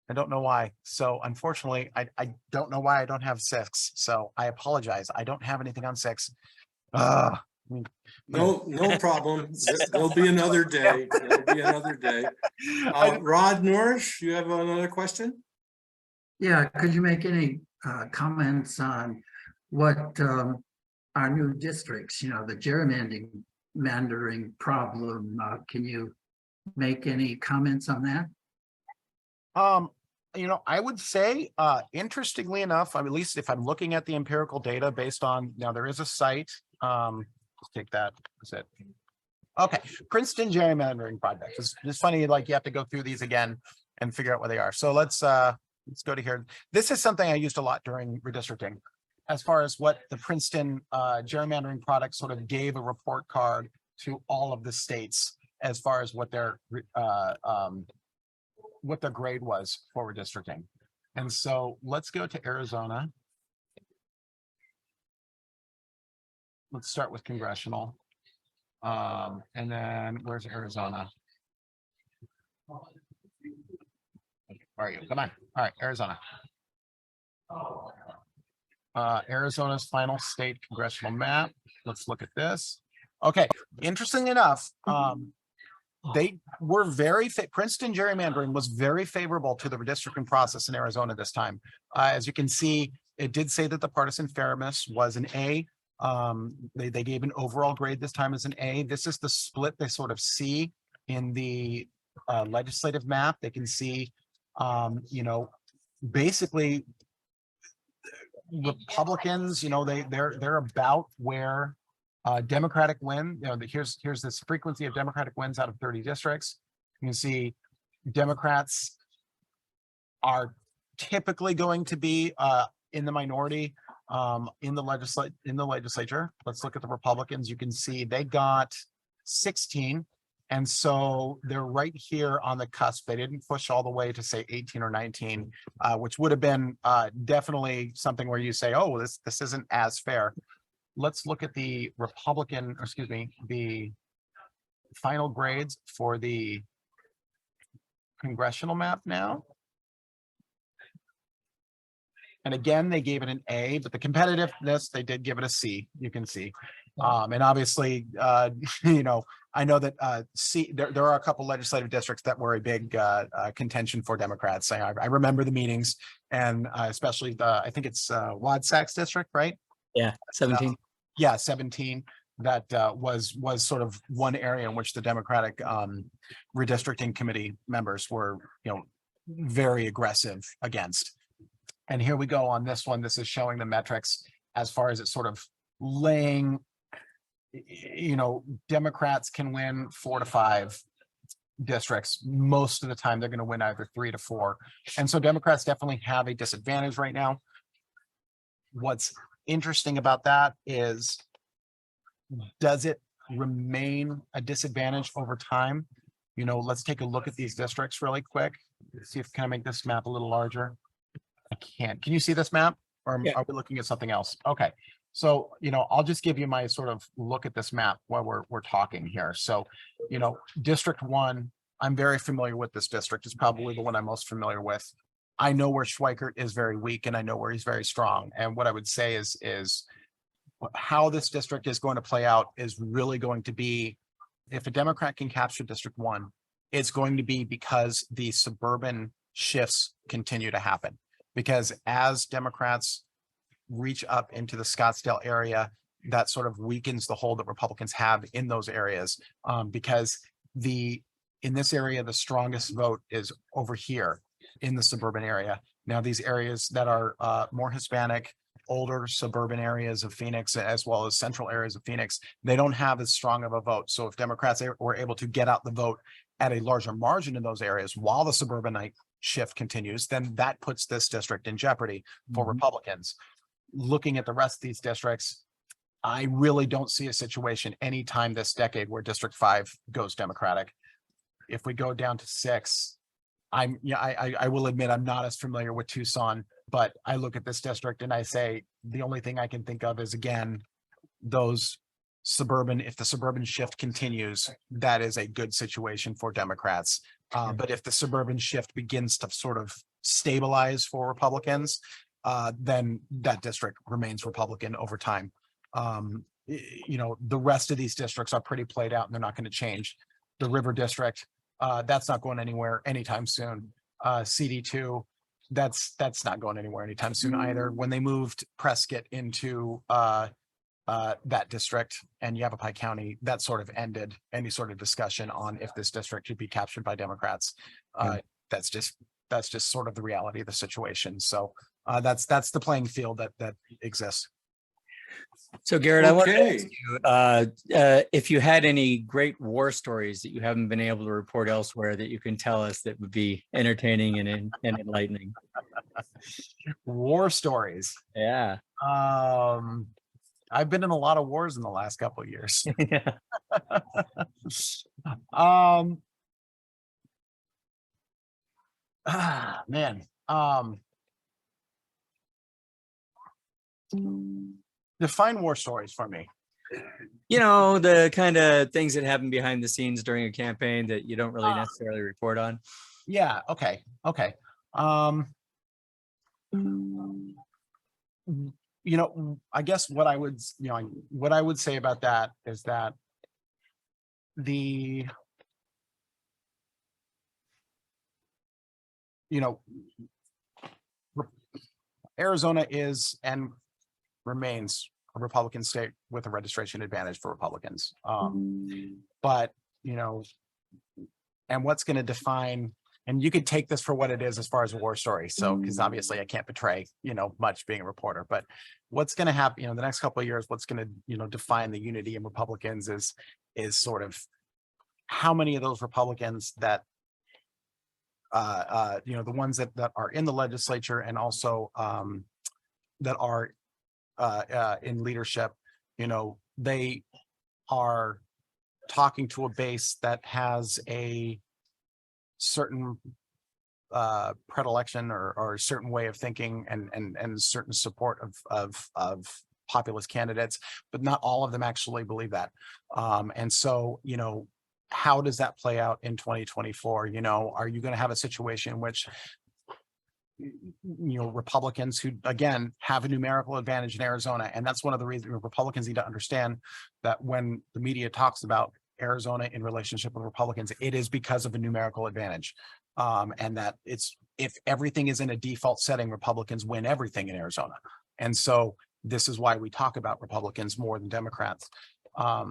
B: I don't know why. So unfortunately, I don't know why I don't have 6. So I apologize. I don't have anything on 6.
A: No problem. There'll be another day. There'll be another day. Rod Norrish, you have another question?
G: Yeah, could you make any comments on what our new districts, the gerrymandering problem, can you make any comments on that?
B: I would say, interestingly enough, at least if I'm looking at the empirical data based on, now there is a site, let's take that, is it? Okay, Princeton gerrymandering project. It's funny, like you have to go through these again and figure out where they are. So let's go to here. This is something I used a lot during redistricting, as far as what the Princeton gerrymandering product sort of gave a report card to all of the states as far as what their grade was for redistricting. And so let's go to Arizona. Let's start with congressional. And then where's Arizona? Where are you? Come on. All right, Arizona. Arizona's final state congressional map. Let's look at this. Okay, interesting enough, they were Princeton gerrymandering was very favorable to the redistricting process in Arizona this time. As you can see, it did say that the partisan fairness was an A. They gave an overall grade this time as an A. This is the split they sort of see in the legislative map. They can see, basically Republicans, they're about where Democratic win. Here's this frequency of Democratic wins out of 30 districts. You can see Democrats are typically going to be in the minority in the legislature. Let's look at the Republicans. You can see they got 16. And so they're right here on the cusp. They didn't push all the way to say 18 or 19, which would have been definitely something where you say, oh, this isn't as fair. Let's look at the the final grades for the congressional map now. And again, they gave it an A, but the competitiveness, they did give it a C, you can see. And obviously, I know that there are a couple legislative districts that were a big contention for Democrats. I remember the meetings, and especially I think it's Wadsac's district, right?
C: Yeah, 17.
B: Yeah, 17. That was sort of one area in which the Democratic redistricting committee members were, very aggressive against. And here we go on this one. This is showing the metrics as far as it's sort of laying, Democrats can win 4 to 5 districts. Most of the time, they're going to win either 3 to 4. And so Democrats definitely have a disadvantage right now. What's interesting about that is, does it remain a disadvantage over time? Let's take a look at these districts really quick. See if can I make this map a little larger? I can't. Can you see this map, or
C: Yeah.
B: are we looking at something else? Okay. So, I'll just give you my sort of look at this map while we're talking here. So, District 1, I'm very familiar with this district. It's probably the one I'm most familiar with. I know where Schweikert is very weak, and I know where he's very strong. And what I would say is how this district is going to play out is really going to be, if a Democrat can capture District 1, it's going to be because the suburban shifts continue to happen. Because as Democrats reach up into the Scottsdale area, that sort of weakens the hold that Republicans have in those areas. Because in this area, the strongest vote is over here in the suburban area. Now, these areas that are more Hispanic, older suburban areas of Phoenix, as well as central areas of Phoenix, they don't have as strong of a vote. So if Democrats were able to get out the vote at a larger margin in those areas while the suburbanite shift continues, then that puts this district in jeopardy for Republicans. Looking at the rest of these districts, I really don't see a situation anytime this decade where District 5 goes Democratic. If we go down to 6, I will admit I'm not as familiar with Tucson, but I look at this district and I say the only thing I can think of is, again, those suburban, if the suburban shift continues, that is a good situation for Democrats. But if the suburban shift begins to sort of stabilize for Republicans, then that district remains Republican over time. The rest of these districts are pretty played out and they're not going to change. The River District, that's not going anywhere anytime soon. CD2, that's not going anywhere anytime soon either. When they moved Prescott into that district and Yavapai County, that sort of ended any sort of discussion on if this district should be captured by Democrats. That's just sort of the reality of the situation. So that's the playing field that exists.
C: So Garrett, I want to
A: Okay.
C: ask you if you had any great war stories that you haven't been able to report elsewhere that you can tell us that would be entertaining and enlightening.
B: War stories.
C: Yeah.
B: I've been in a lot of wars in the last couple of years.
C: Yeah.
B: Man. Define war stories for me.
C: You know, the kind of things that happen behind the scenes during a campaign that you don't really necessarily report on.
B: Yeah. Okay. You know, I guess what I would say about that is that Arizona is and remains a Republican state with a registration advantage for Republicans. But, and what's going to define, and you could take this for what it is as far as a war story. So, because obviously I can't betray, much being a reporter, but what's going to happen, the next couple of years, what's going to, define the unity in Republicans is sort of how many of those Republicans that, the ones that are in the legislature and also that are in leadership, they are talking to a base that has a certain predilection or a certain way of thinking and certain support of populist candidates, but not all of them actually believe that. And so, how does that play out in 2024? Are you going to have a situation in which Republicans who, again, have a numerical advantage in Arizona? And that's one of the reasons Republicans need to understand that when the media talks about Arizona in relationship with Republicans, it is because of a numerical advantage. And that if everything is in a default setting, Republicans win everything in Arizona. And so this is why we talk about Republicans more than Democrats. Are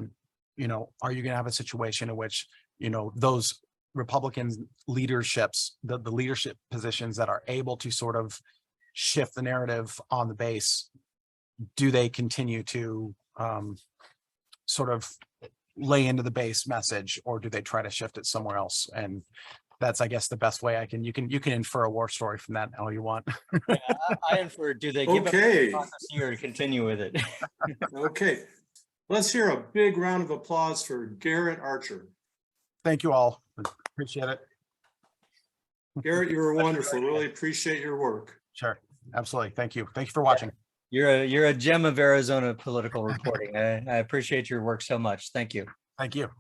B: you going to have a situation in which, those Republican leaderships, the leadership positions that are able to sort of shift the narrative on the base, do they continue to sort of lay into the base message, or do they try to shift it somewhere else? And that's, I guess, the best way you can infer a war story from that all you want.
C: Yeah, I infer, do they give up the process here to continue with it?
A: Okay. Let's hear a big round of applause for Garrett Archer.
B: Thank you all. Appreciate it.
A: Garrett, you were wonderful. Really appreciate your work.
B: Sure. Absolutely. Thank you. Thank you for watching.
C: You're a gem of Arizona political reporting. I appreciate your work so much. Thank you.
B: Thank you.